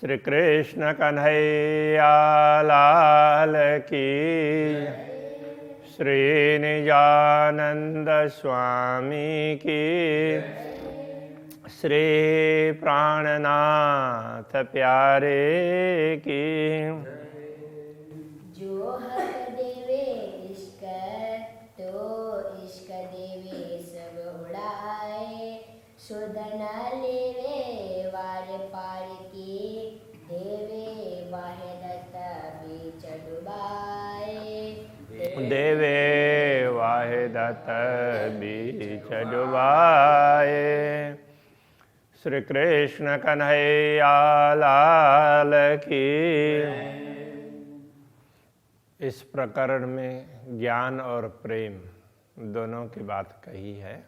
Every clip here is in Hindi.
श्री कृष्ण कन्हैया लाल की, श्री निजानंद स्वामी की, श्री प्राणनाथ प्यारे की। जो हक देवे इश्क तो इश्क देवे सब उड़ाए, सुध न लेवे वार पार की, देवे वाहिदत बीच डुबाए। देवे वाहिदत बीच डुबाए। श्री कृष्ण कन्हैया लाल की। इस प्रकरण में ज्ञान और प्रेम दोनों की बात कही है।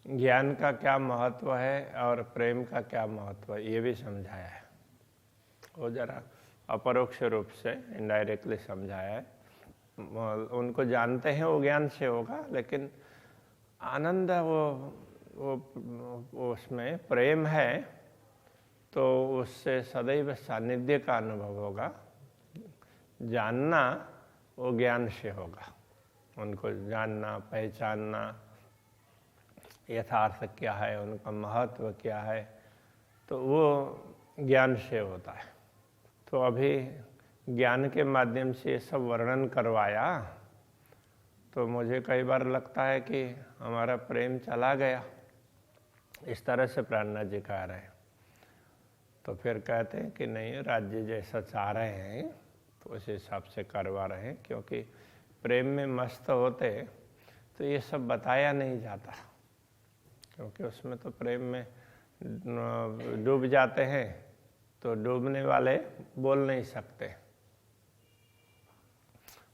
ज्ञान का क्या महत्व है और प्रेम का क्या महत्व है ये भी समझाया है। वो जरा अपरोक्ष रूप से इनडायरेक्टली समझाया है। उनको जानते हैं वो ज्ञान से होगा, लेकिन आनंद वो उसमें प्रेम है तो उससे सदैव सानिध्य का अनुभव होगा। जानना वो ज्ञान से होगा। उनको जानना, पहचानना, यथार्थ क्या है, उनका महत्व क्या है, तो वो ज्ञान से होता है। तो अभी ज्ञान के माध्यम से ये सब वर्णन करवाया तो मुझे कई बार लगता है कि हमारा प्रेम चला गया। इस तरह से प्राणनाथ जी कह रहे हैं। तो फिर कहते हैं कि नहीं, राज्य जैसा चाह रहे हैं तो उस हिसाब से करवा रहे हैं, क्योंकि प्रेम में मस्त होते तो ये सब बताया नहीं जाता, क्योंकि उसमें तो प्रेम में डूब जाते हैं तो डूबने वाले बोल नहीं सकते,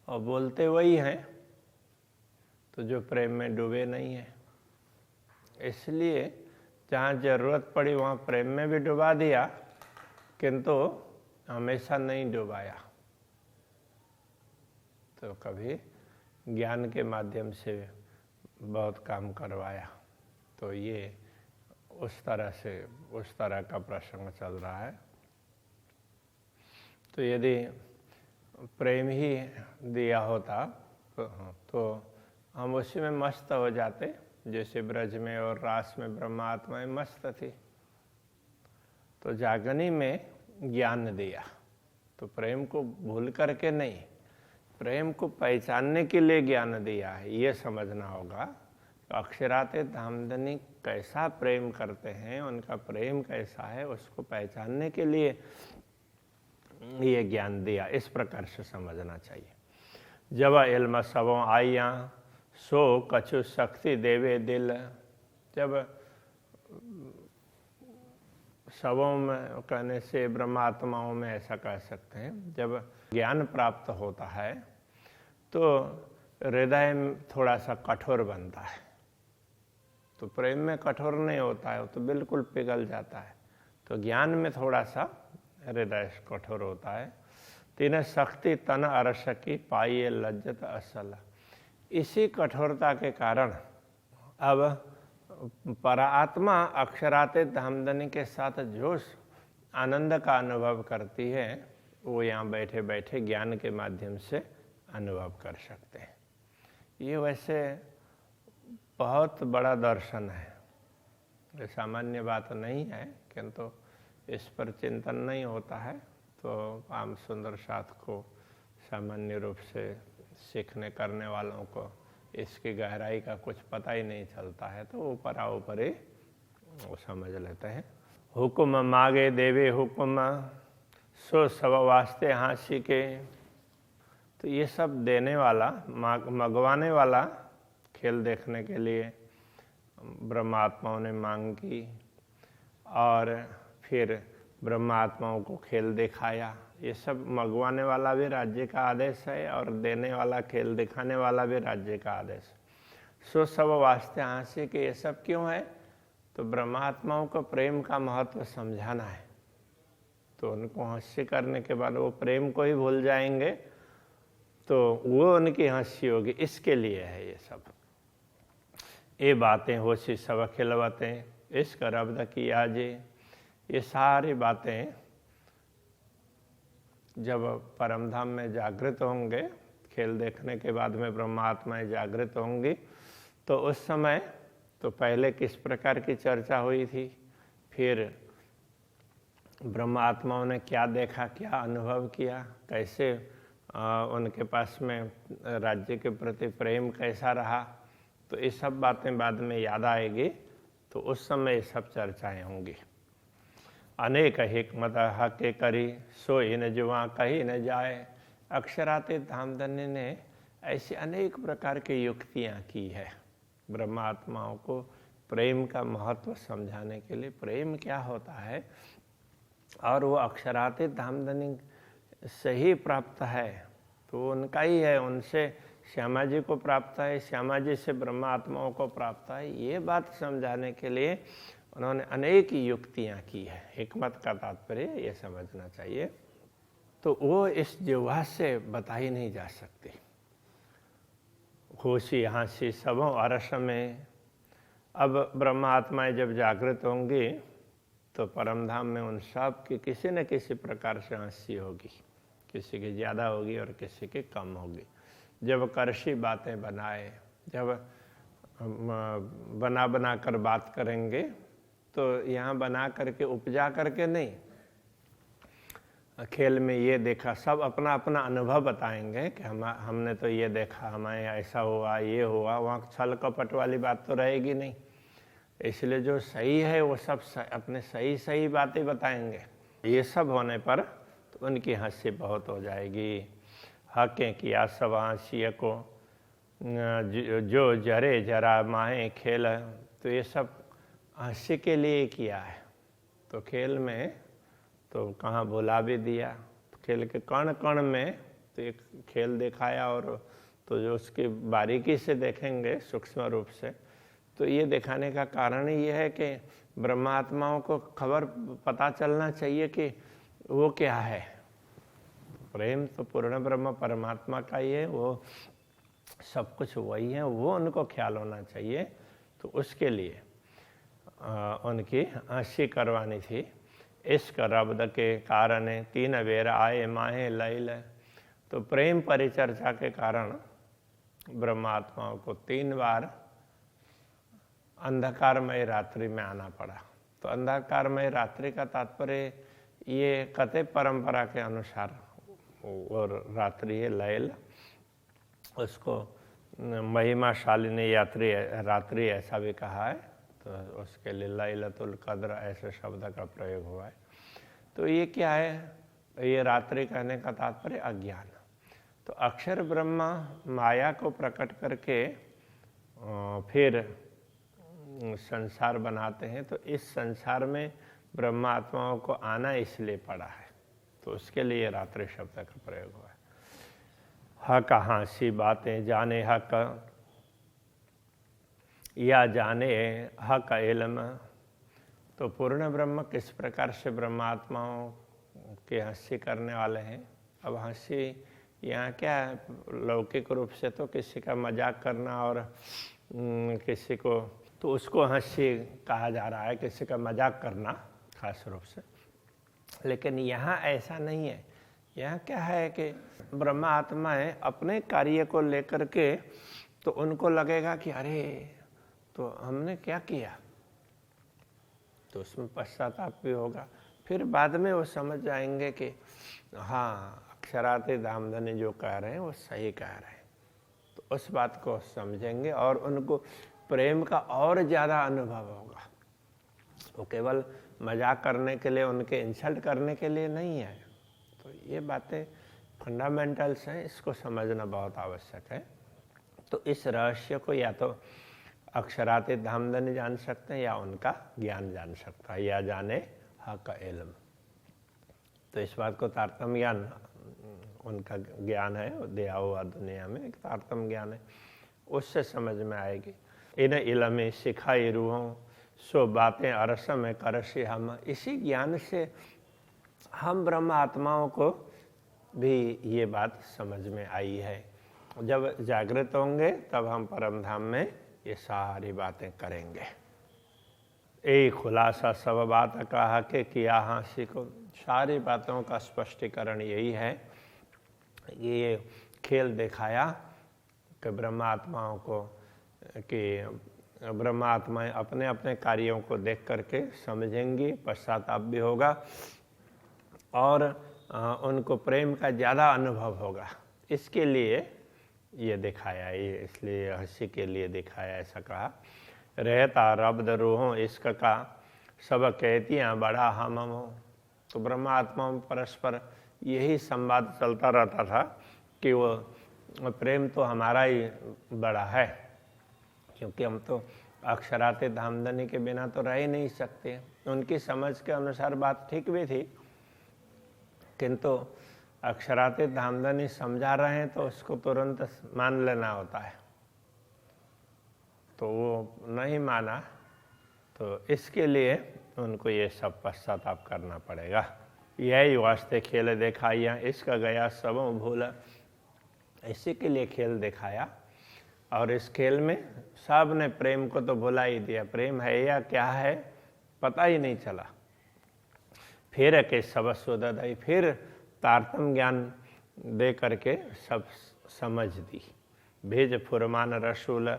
और बोलते वही हैं तो जो प्रेम में डूबे नहीं हैं। इसलिए जहाँ जरूरत पड़ी वहाँ प्रेम में भी डुबा दिया, किंतु हमेशा नहीं डुबाया। तो कभी ज्ञान के माध्यम से बहुत काम करवाया। तो ये उस तरह का प्रसंग चल रहा है। तो यदि प्रेम ही दिया होता तो हम उसी में मस्त हो जाते, जैसे ब्रज में और रास में ब्रह्मात्मा मस्त थी। तो जागनी में ज्ञान दिया, तो प्रेम को भूल करके नहीं, प्रेम को पहचानने के लिए ज्ञान दिया है, ये समझना होगा। तो अक्षराते धामधनी कैसा प्रेम करते हैं, उनका प्रेम कैसा है, उसको पहचानने के लिए ये ज्ञान दिया। इस प्रकार से समझना चाहिए। जब इल्म सबों आइया सो कछु शक्ति देवे दिल। जब सबों में कहने से ब्रह्मात्माओं में ऐसा कह सकते हैं, जब ज्ञान प्राप्त होता है तो हृदय थोड़ा सा कठोर बनता है। तो प्रेम में कठोर नहीं होता है, वो तो बिल्कुल पिघल जाता है। तो ज्ञान में थोड़ा सा हृदय कठोर होता है। तीन शक्ति तन अरस की पाइए लज्जत असल। इसी कठोरता के कारण अब परात्मा अक्षराते धामधनी के साथ जो आनंद का अनुभव करती है, वो यहाँ बैठे बैठे ज्ञान के माध्यम से अनुभव कर सकते हैं। ये वैसे बहुत बड़ा दर्शन है, ये सामान्य बात नहीं है, किंतु इस पर चिंतन नहीं होता है तो आम सुंदर साथ को सामान्य रूप से सीखने करने वालों को इसकी गहराई का कुछ पता ही नहीं चलता है, तो ऊपर ही वो समझ लेते हैं। हुक्म मागे देवे हुक्म सो सब वास्ते हांसी के। तो ये सब देने वाला, मंगवाने वाला, खेल देखने के लिए ब्रह्मात्माओं ने मांग की और फिर ब्रह्मात्माओं को खेल दिखाया। ये सब मंगवाने वाला भी राज्य का आदेश है और देने वाला, खेल दिखाने वाला भी राज्य का आदेश। सो सब वास्ते हांसी के। ये सब क्यों है? तो ब्रह्मात्माओं को प्रेम का महत्व समझाना है। तो उनको हंसी करने के बाद वो प्रेम को ही भूल जाएंगे, तो वो उनकी हंसी होगी। इसके लिए है ये सब। ये बातें होशी सब खिलवतें इश्क रब्द की आजे। ये सारी बातें जब परम धाम में जागृत होंगे, खेल देखने के बाद में ब्रह्मात्माएं जागृत होंगी, तो उस समय तो पहले किस प्रकार की चर्चा हुई थी, फिर ब्रह्मात्माओं ने क्या देखा, क्या अनुभव किया, कैसे उनके पास में राज्य के प्रति प्रेम कैसा रहा, तो ये सब बातें बाद में याद आएगी, तो उस समय ये सब चर्चाएं होंगी। अनेक हिकमत हके करी सो इन जुआ कहीं न जाए। अक्षरातीत धामधन्य ने ऐसी अनेक प्रकार की युक्तियाँ की है ब्रह्मात्माओं को प्रेम का महत्व समझाने के लिए, प्रेम क्या होता है, और वो अक्षरातीत धामधन्य से ही प्राप्त है, तो उनका ही है, उनसे श्यामा जी को प्राप्त है, श्यामा जी से ब्रह्मात्माओं को प्राप्त है। ये बात समझाने के लिए उन्होंने अनेक युक्तियाँ की है। हिकमत का तात्पर्य ये समझना चाहिए, तो वो इस जिह्वा से बताई नहीं जा सकती। होशी हाँसी सबों अरस में, अब ब्रह्मात्माएं जब जागृत होंगी तो परमधाम में उन सब की किसी न किसी प्रकार से हंसी होगी, किसी की ज़्यादा होगी और किसी की कम होगी। जब करशी बातें बनाए, जब बना कर बात करेंगे, तो यहाँ बना करके उपजा करके नहीं, खेल में ये देखा, सब अपना अपना अनुभव बताएंगे कि हमने तो ये देखा, हमारे ऐसा हुआ, ये हुआ, वहाँ छल कपट वाली बात तो रहेगी नहीं। इसलिए जो सही है वो सब अपने सही सही बातें बताएंगे। ये सब होने पर तो उनकी हंसी बहुत हो जाएगी। हकें किया सब हंसिया को जो जरे जरा माहे खेल, तो ये सब हंसी के लिए किया है। तो खेल में तो कहाँ भुला भी दिया, तो खेल के कण कण में तो एक खेल दिखाया, और तो जो उसकी बारीकी से देखेंगे सूक्ष्म रूप से, तो ये दिखाने का कारण ये है कि ब्रह्मात्माओं को खबर पता चलना चाहिए कि वो क्या है। प्रेम तो पूर्ण ब्रह्म परमात्मा का ही है, वो सब कुछ वही है, वो उनको ख्याल होना चाहिए। तो उसके लिए उनकी हंसी करवानी थी। इश्क रब्द के कारण तीन बेर आए माहे लैल, तो प्रेम परिचर्चा के कारण ब्रह्मात्माओं को 3 बार अंधकारमय रात्रि में आना पड़ा। तो अंधकारमय रात्रि का तात्पर्य ये कथे परंपरा के अनुसार और रात्रि है लैल, उसको महिमाशालिनी रात्रि ऐसा भी कहा है, तो उसके लिए लैलतुल कद्र ऐसे शब्द का प्रयोग हुआ है। तो ये क्या है, ये रात्रि कहने का तात्पर्य अज्ञान। तो अक्षर ब्रह्मा माया को प्रकट करके फिर संसार बनाते हैं, तो इस संसार में ब्रह्मा आत्माओं को आना इसलिए पड़ा है, तो उसके लिए रात्रि शब्द का प्रयोग हुआ है। हक हाँसी बातें जाने हक या जाने हक इल्म, तो पूर्ण ब्रह्म किस प्रकार से ब्रह्मात्माओं के हंसी करने वाले हैं। अब हंसी यहाँ क्या है, लौकिक रूप से तो किसी का मजाक करना और किसी को, तो उसको हंसी कहा जा रहा है, किसी का मजाक करना खास रूप से। लेकिन यहाँ ऐसा नहीं है। यहाँ क्या है कि ब्रह्मा आत्माएं अपने कार्य को लेकर के, तो उनको लगेगा कि अरे तो हमने क्या किया, तो उसमें पश्चाताप भी होगा। फिर बाद में वो समझ जाएंगे कि हाँ, अक्षरातीत धामधन्य जो कह रहे हैं वो सही कह रहे हैं, तो उस बात को समझेंगे और उनको प्रेम का और ज़्यादा अनुभव होगा। वो केवल मजाक करने के लिए, उनके इंसल्ट करने के लिए नहीं है। तो ये बातें फंडामेंटल्स हैं, इसको समझना बहुत आवश्यक है। तो इस रहस्य को या तो अक्षरातीत धामधन्य जान सकते हैं या उनका ज्ञान जान सकता है, या जाने हक इल्म। तो इस बात को तारतम्य ज्ञान, उनका ज्ञान है दिया हुआ दुनिया में, एक तारतम्य ज्ञान है, उससे समझ में आएगी। इन इल्म सिखाई रूहों सो बातें अरस में करसी हम, इसी ज्ञान से हम ब्रह्म आत्माओं को भी ये बात समझ में आई है। जब जागृत होंगे तब हम परम धाम में ये सारी बातें करेंगे। यही खुलासा सब बात कहा के किया हाँसी को। सारी बातों का स्पष्टीकरण यही है, ये खेल दिखाया कि ब्रह्मात्माओं को, कि ब्रह्मात्माएं अपने अपने कार्यों को देख करके समझेंगी, पश्चाताप भी होगा और उनको प्रेम का ज़्यादा अनुभव होगा। इसके लिए ये दिखाया, ये इसलिए हंसी के लिए दिखाया, ऐसा कहा। रहता रब्द रूहों इश्क का सब कहतियाँ बड़ा हम हो। तो ब्रह्मात्मा में परस्पर यही संवाद चलता रहता था कि वो प्रेम तो हमारा ही बड़ा है, क्योंकि हम तो अक्षराते धामधनी के बिना तो रह ही नहीं सकते। उनकी समझ के अनुसार बात ठीक भी थी, किंतु अक्षराते धामधनी समझा रहे हैं तो उसको तुरंत मान लेना होता है, तो वो नहीं माना, तो इसके लिए उनको ये सब पश्चाताप करना पड़ेगा। यही वास्ते खेल दिखाया इसका गया सबों भूला। इसी के लिए खेल दिखाया, और इस खेल में सब ने प्रेम को तो भुला ही दिया। प्रेम है या क्या है पता ही नहीं चला। फिर के सब सुदय, फिर तारतम ज्ञान दे करके सब समझ दी। भेज फुरमान रसूल,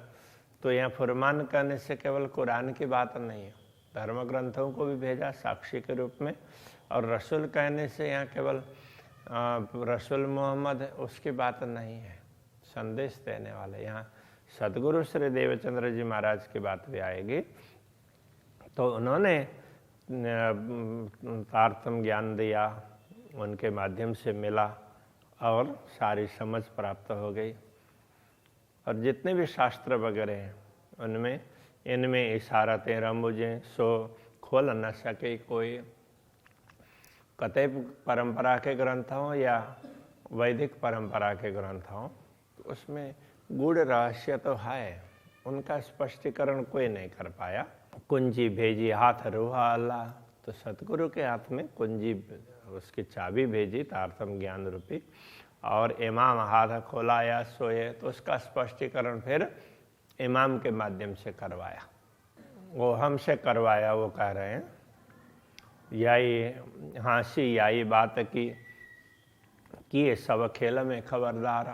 तो यहाँ फुरमान करने से केवल कुरान की बात नहीं है, धर्म ग्रंथों को भी भेजा साक्षी के रूप में। और रसूल कहने से यहाँ केवल रसूल मोहम्मद उसकी बात नहीं है, संदेश देने वाले। यहाँ सदगुरु श्री देवचंद्र जी महाराज की बात भी आएगी। तो उन्होंने तारतम ज्ञान दिया, उनके माध्यम से मिला और सारी समझ प्राप्त हो गई। और जितने भी शास्त्र वगैरह हैं उनमें इनमें इशारतें रमुझें सो खोल न सके कोई। कतई परंपरा के ग्रंथ हों या वैदिक परंपरा के ग्रंथ हों, तो उसमें गूढ़ रहस्य तो है, उनका स्पष्टीकरण कोई नहीं कर पाया। कुंजी भेजी हाथ रूहा अल्लाह, तो सतगुरु के हाथ में कुंजी, उसकी चाबी भेजी तारतम ज्ञान रूपी, और इमाम हाथ खोलाया सोए, तो उसका स्पष्टीकरण फिर इमाम के माध्यम से करवाया। वो हमसे करवाया, वो कह रहे हैं यही हाँसी यही बात की सब खेल में खबरदार।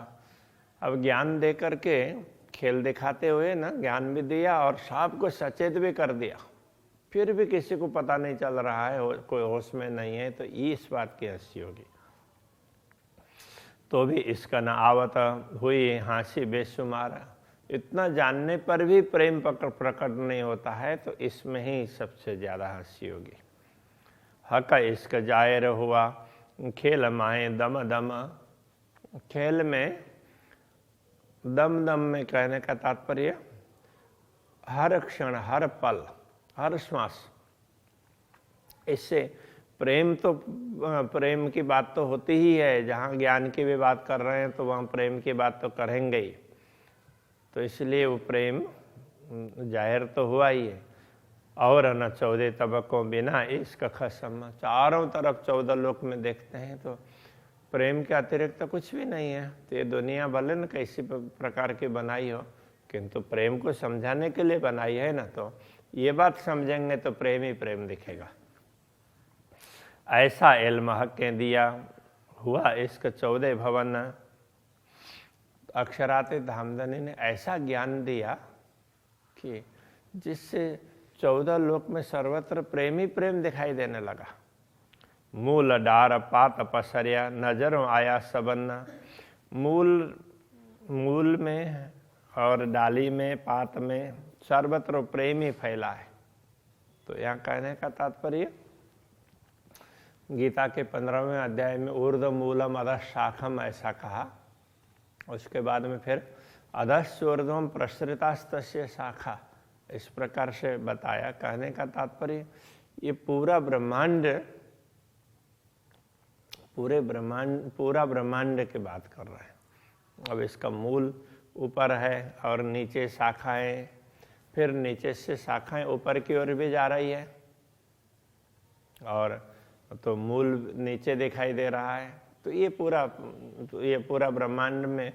अब ज्ञान दे करके खेल दिखाते हुए ना ज्ञान भी दिया और सबको सचेत भी कर दिया, फिर भी किसी को पता नहीं चल रहा है, कोई होश में नहीं है, तो इस बात की हंसी होगी। तो भी इसका न आवत हुई हाँसी बेशुमार। इतना जानने पर भी प्रेम प्रकट नहीं होता है, तो इसमें ही सबसे ज़्यादा हंसी होगी। हक इश्क जाहिर हुआ खेल माए दम दम। खेल में दम दम में कहने का तात्पर्य हर क्षण, हर पल, हर श्वास। इससे प्रेम तो, प्रेम की बात तो होती ही है, जहाँ ज्ञान की भी बात कर रहे हैं तो वहाँ प्रेम की बात तो करेंगे ही। तो इसलिए वो प्रेम जाहिर तो हुआ ही है। और न 14 तबकों बिना इश्क खसम। चारों तरफ 14 लोक में देखते हैं तो प्रेम के अतिरिक्त तो कुछ भी नहीं है। तो ये दुनिया भले न कैसी प्रकार की बनाई हो, किंतु प्रेम को समझाने के लिए बनाई है ना, तो ये बात समझेंगे तो प्रेम ही प्रेम दिखेगा। ऐसा इल्म हक के दिया हुआ इश्क 14 भवन। अक्षराते धामधनी ने ऐसा ज्ञान दिया कि जिससे 14 लोक में सर्वत्र प्रेम ही प्रेम दिखाई देने लगा। मूल डार पात पसरिया नजरों आया सबन्ना। मूल में और डाली में, पात में सर्वत्र प्रेम ही फैला है। तो यहाँ कहने का तात्पर्य गीता के 15वें अध्याय में ऊर्ध्व मूलम अधः शाखम ऐसा कहा, उसके बाद में फिर अधश्च ऊर्ध्वम प्रसृतास्तस्य शाखा, इस प्रकार से बताया। कहने का तात्पर्य ये पूरा ब्रह्मांड की बात कर रहे हैं। अब इसका मूल ऊपर है और नीचे शाखाएं, फिर नीचे से शाखाएं ऊपर की ओर भी जा रही है, और तो मूल नीचे दिखाई दे रहा है। तो ये पूरा ब्रह्मांड में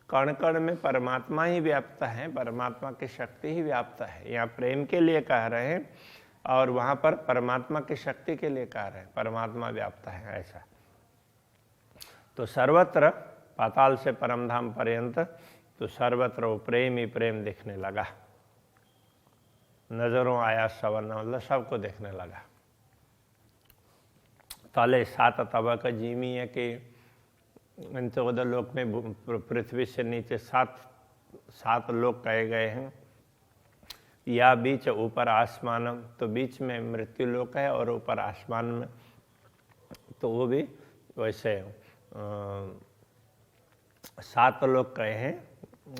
कण कण में परमात्मा ही व्याप्त है, परमात्मा की शक्ति ही व्याप्त है। यहाँ प्रेम के लिए कह रहे हैं और वहाँ पर परमात्मा की शक्ति के लिए कार्य है, परमात्मा व्याप्त है ऐसा। तो सर्वत्र पाताल से परमधाम पर्यंत तो सर्वत्र वो प्रेम ही प्रेम दिखने लगा। नजरों आया सवर्ण, मतलब सबको देखने लगा। तले 7 तबक जीमी है कि इन 14 लोक में पृथ्वी से नीचे 7 लोक कहे गए हैं। या बीच ऊपर आसमान, तो बीच में मृत्यु लोक है और ऊपर आसमान में तो वो भी वैसे 7 लोक कहे हैं।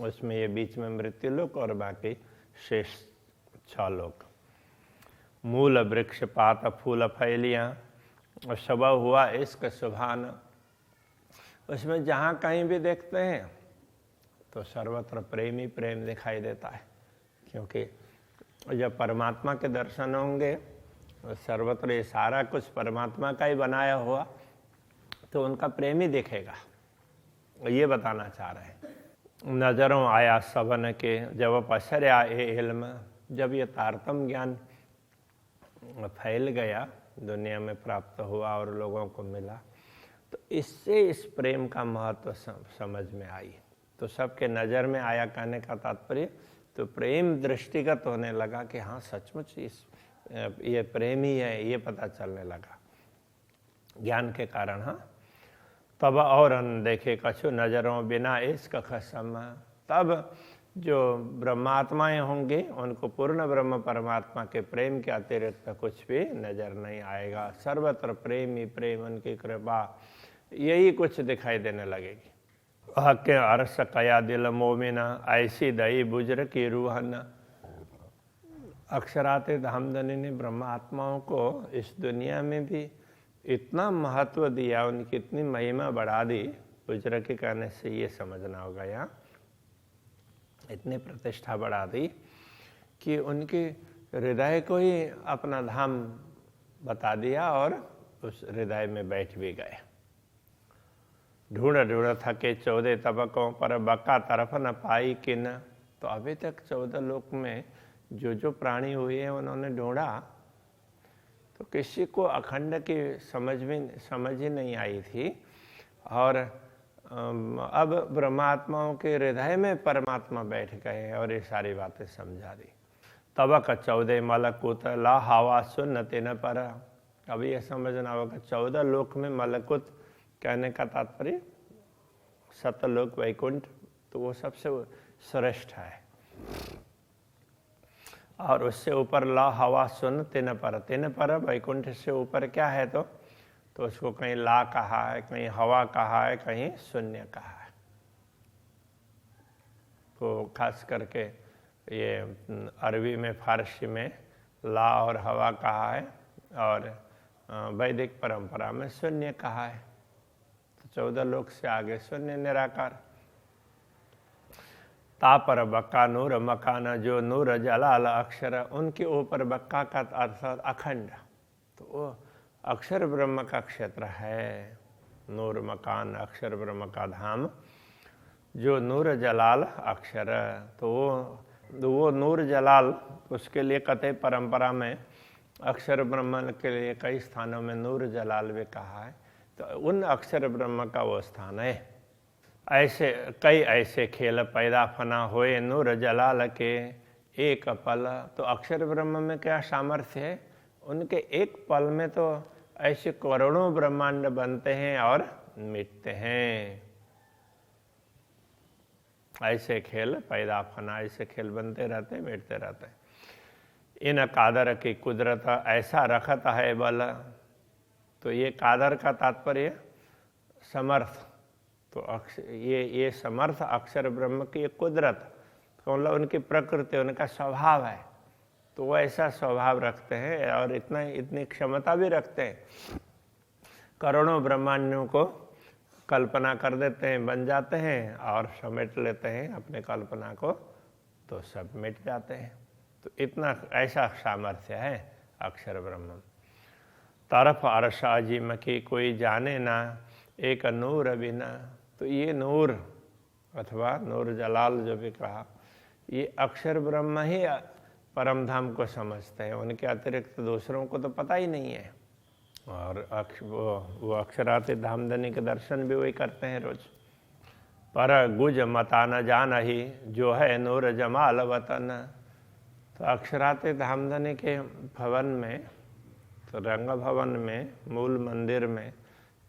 उसमें ये बीच में मृत्यु लोक और बाकी शेष 6 लोक। मूल वृक्ष पात फूल फैलियाँ और सब हुआ इश्क सुभान। उसमें जहाँ कहीं भी देखते हैं तो सर्वत्र प्रेम ही प्रेम दिखाई देता है, क्योंकि जब परमात्मा के दर्शन होंगे तो सर्वत्र ये सारा कुछ परमात्मा का ही बनाया हुआ, तो उनका प्रेम ही दिखेगा। ये बताना चाह रहे हैं। नजरों आया सबन के जब पसरया ए इल्म, जब ये तारतम ज्ञान फैल गया, दुनिया में प्राप्त हुआ और लोगों को मिला, तो इससे इस प्रेम का महत्व समझ में आई। तो सबके नज़र में आया कहने का तात्पर्य तो प्रेम दृष्टिगत होने लगा कि हाँ सचमुच ये प्रेम ही है, ये पता चलने लगा ज्ञान के कारण। हाँ, तब और देखे कछु नजरों बिना इश्क खसम, तब जो ब्रह्मात्माएं होंगे उनको पूर्ण ब्रह्म परमात्मा के प्रेम के अतिरिक्त कुछ भी नजर नहीं आएगा। सर्वत्र प्रेम ही प्रेम, उनकी कृपा, यही कुछ दिखाई देने लगेगी। के अरस कया दिल मोमिना, ऐसी दई बुज्र की रूहन। अक्षराते धामधनी ने ब्रह्म आत्माओं को इस दुनिया में भी इतना महत्व दिया, उनकी इतनी महिमा बढ़ा दी। बुज्र के कहने से ये समझना होगा, यहाँ इतनी प्रतिष्ठा बढ़ा दी कि उनके हृदय को ही अपना धाम बता दिया और उस हृदय में बैठ भी गए। ढूंढ ढूंढ थके 14 तबकों पर, बका तरफ न पाई किन। तो अभी तक 14 लोक में जो प्राणी हुए हैं उन्होंने ढूंढा, तो किसी को अखंड की समझ ही नहीं आई थी। और अब ब्रह्मात्माओं के हृदय में परमात्मा बैठ गए और ये सारी बातें समझा दी। तबक 14 मलकुत ला हवा सुन तिन पर। अब ये समझना होगा 14 लोक में मलकुत कहने का तात्पर्य सतलोक वैकुंठ, तो वो सबसे श्रेष्ठ है। और उससे ऊपर ला हवा सुन तिन पर वैकुंठ से ऊपर क्या है, तो उसको कहीं ला कहा है, कहीं हवा कहा है, कहीं शून्य कहा है। तो खास करके ये अरबी में, फारसी में ला और हवा कहा है और वैदिक परंपरा में शून्य कहा है। तो 14 लोक से आगे शून्य निराकार। तापर बक्का नूर मकान, जो नूर जलाल अक्षर, उनके ऊपर बक्का का अर्थ अखंड, तो वो अक्षर ब्रह्म का क्षेत्र है। नूर मकान, अक्षर ब्रह्म का धाम। जो नूर जलाल अक्षर, तो वो नूर जलाल, उसके लिए कतई परंपरा में अक्षर ब्रह्म के लिए कई स्थानों में नूर जलाल भी कहा है। तो उन अक्षर ब्रह्म का वो स्थान है। ऐसे कई ऐसे खेल पैदा फना होए नूर जलाल के एक पल। तो अक्षर ब्रह्म में क्या सामर्थ्य है, उनके एक पल में तो ऐसे करोड़ों ब्रह्मांड बनते हैं और मिटते हैं। ऐसे खेल पैदा फना, ऐसे खेल बनते रहते हैं, मिटते रहते हैं। इन कादर की कुदरत ऐसा रखता है बल। तो ये कादर का तात्पर्य समर्थ। तो ये समर्थ अक्षर ब्रह्म की कुदरत, तो मतलब उनकी प्रकृति, उनका स्वभाव है। तो वो ऐसा स्वभाव रखते हैं और इतनी क्षमता भी रखते हैं, करोड़ों ब्रह्मांडों को कल्पना कर देते हैं, बन जाते हैं और समेट लेते हैं अपने कल्पना को, तो सब मिट जाते हैं। तो इतना ऐसा सामर्थ्य है अक्षर ब्रह्म। तरफ अरसा जिम की कोई जाने ना, एक नूर बिना। तो ये नूर अथवा नूर जलाल जो भी कहा, ये अक्षर ब्रह्म ही परम धाम को समझते हैं, उनके अतिरिक्त दूसरों को तो पता ही नहीं है। और वो अक्षरातीत धामधनी के दर्शन भी वही करते हैं रोज। पर गुज मता न जान ही जो है नूर जमाल वतन। तो अक्षरातीत धामधनी के भवन में, तो रंग भवन में, मूल मंदिर में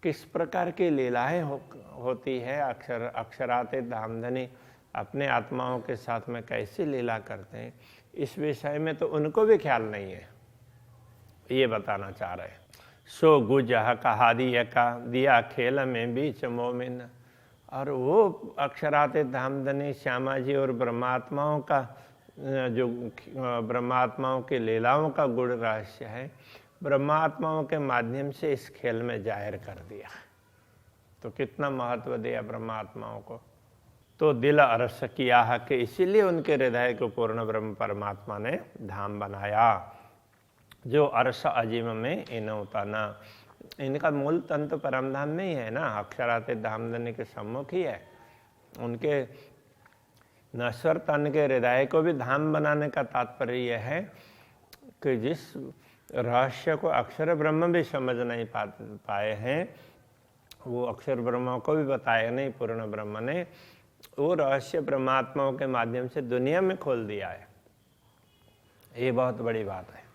किस प्रकार की लीलाएं होती है, अक्षरातीत धामधनी अपने आत्माओं के साथ में कैसी लीला करते हैं, इस विषय में तो उनको भी ख्याल नहीं है, ये बताना चाह रहे हैं। सो गुज कहा दिया खेल में बीच मोमिन। और वो अक्षरातीत धामधनी श्यामा जी और ब्रह्मात्माओं का जो ब्रह्मात्माओं की लीलाओं का गुण रहस्य है, ब्रह्मात्माओं के माध्यम से इस खेल में जाहिर कर दिया। तो कितना महत्व दिया ब्रह्मात्माओं को। तो दिल अरस किया है कि इसीलिए उनके हृदय को पूर्ण ब्रह्म परमात्मा ने धाम बनाया, जो अरस अजीम में इनोतना। इनका मूल तंत्र परम धाम में ही है ना, अक्षरातीत धामधनी के सम्मुख ही है। उनके नश्वर तन के हृदय को भी धाम बनाने का तात्पर्य यह है कि जिस रहस्य को अक्षर ब्रह्म भी समझ नहीं पाए हैं, वो अक्षर ब्रह्म को भी बताया नहीं पूर्ण ब्रह्म ने, वो रहस्य परमात्माओं के माध्यम से दुनिया में खोल दिया है। ये बहुत बड़ी बात है।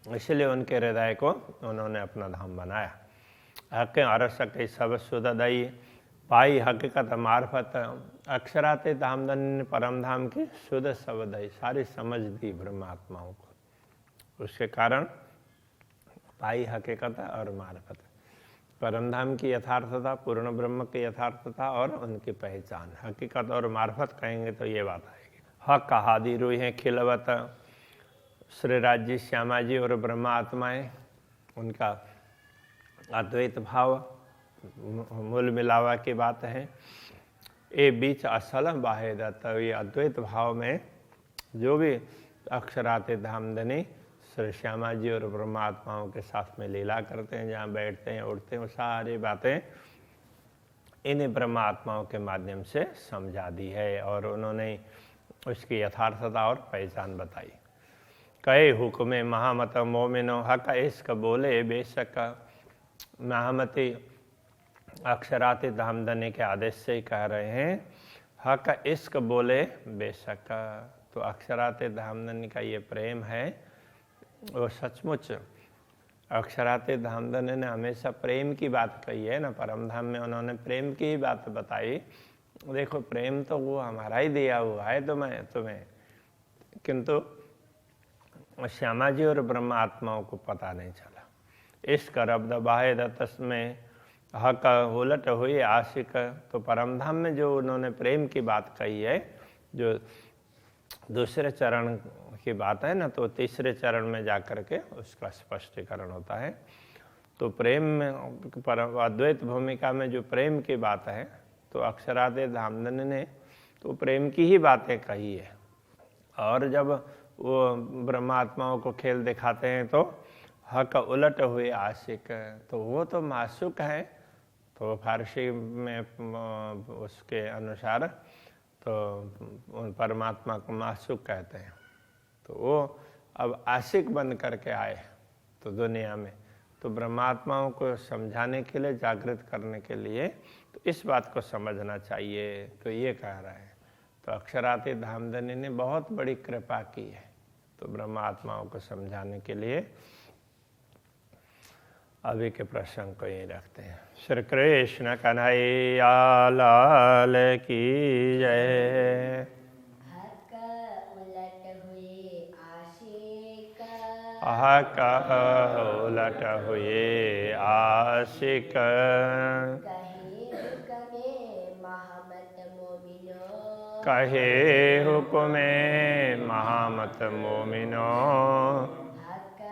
इसलिए उनके हृदय को उन्होंने अपना धाम बनाया। हक अरस के सब सुदई पाई हकीकत मार्फत। अक्षरातीत धामधनी ने परम धाम की शुद्ध सबदई सारी समझ दी ब्रह्मात्माओं को। उसके कारण पाई हकीकत और मार्फत, परम धाम की यथार्थता, पूर्ण ब्रह्म की यथार्थता और उनकी पहचान। हकीकत और मार्फत कहेंगे तो ये बात आएगी। हक हादी रूह है खिलवत। श्री राज्य श्यामा जी और ब्रह्मा आत्माएं, उनका अद्वैत भाव मूल मिलावा की बात है। ये बीच असल बाहेदत, ये अद्वैत भाव में जो भी अक्षरातीत धामधनी श्री श्यामा जी और ब्रह्मात्माओं के साथ में लीला करते हैं, जहाँ बैठते हैं उठते हैं, वो सारी बातें इन ब्रह्मात्माओं के माध्यम से समझा दी है और उन्होंने उसकी यथार्थता और पहचान बताई। कहे हुक्म महामत मोमिनो हक इश्क बोले बेशक। महामती अक्षरातीत धामधनी के आदेश से ही कह रहे हैं, हक इश्क बोले बेशक। तो अक्षरातीत धामधनी का ये प्रेम है, वो सचमुच अक्षरातीत धामधनी ने हमेशा प्रेम की बात कही है ना। परम धाम में उन्होंने प्रेम की ही बात बताई। देखो प्रेम तो वो हमारा ही दिया हुआ है तुम्हें, किंतु श्यामा जी और ब्रह्मा आत्माओं को पता नहीं चला। इश्क रब्द बाहेदत में हक उलट हुई आशिक। तो परम धाम में जो उन्होंने प्रेम की बात कही है, जो दूसरे चरण की बात है ना, तो तीसरे चरण में जाकर के उसका स्पष्टीकरण होता है। तो प्रेम में परम अद्वैत भूमिका में जो प्रेम की बात है, तो अक्षरातीत धामधनी ने तो प्रेम की ही बातें कही है। और जब वो ब्रह्मात्माओं को खेल दिखाते हैं तो हक उलट हुए आशिक, तो वो तो माशूक है। तो फारसी में उसके अनुसार तो परमात्मा को माशूक कहते हैं। तो वो अब आशिक बन करके आए तो दुनिया में, तो ब्रह्मात्माओं को समझाने के लिए, जागृत करने के लिए, तो इस बात को समझना चाहिए। तो ये कह रहा है। तो अक्षरातीत धामधनी ने बहुत बड़ी कृपा की है तो ब्रह्मात्माओं को समझाने के लिए। अभी के प्रसंग को यही रखते हैं। श्री कृष्ण कन्हैया लाल की जय। हक उलट हुए आशिक। हक उलट हुए आशिक। कहे हुक्मे महामत मोमिनो। हक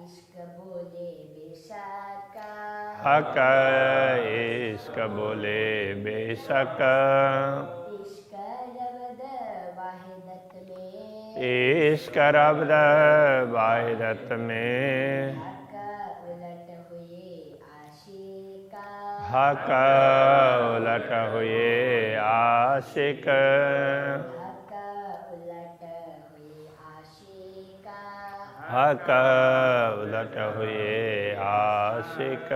इश्क बोले बेशक। हक इश्क बोले बेशक। इश्क रब्द वाहिदत में। इश्क रब्द वाहिदत में। हक उलट हुए आशिक। हक उलट हुए आशिक। हक उलट हक उलट हुए आशिक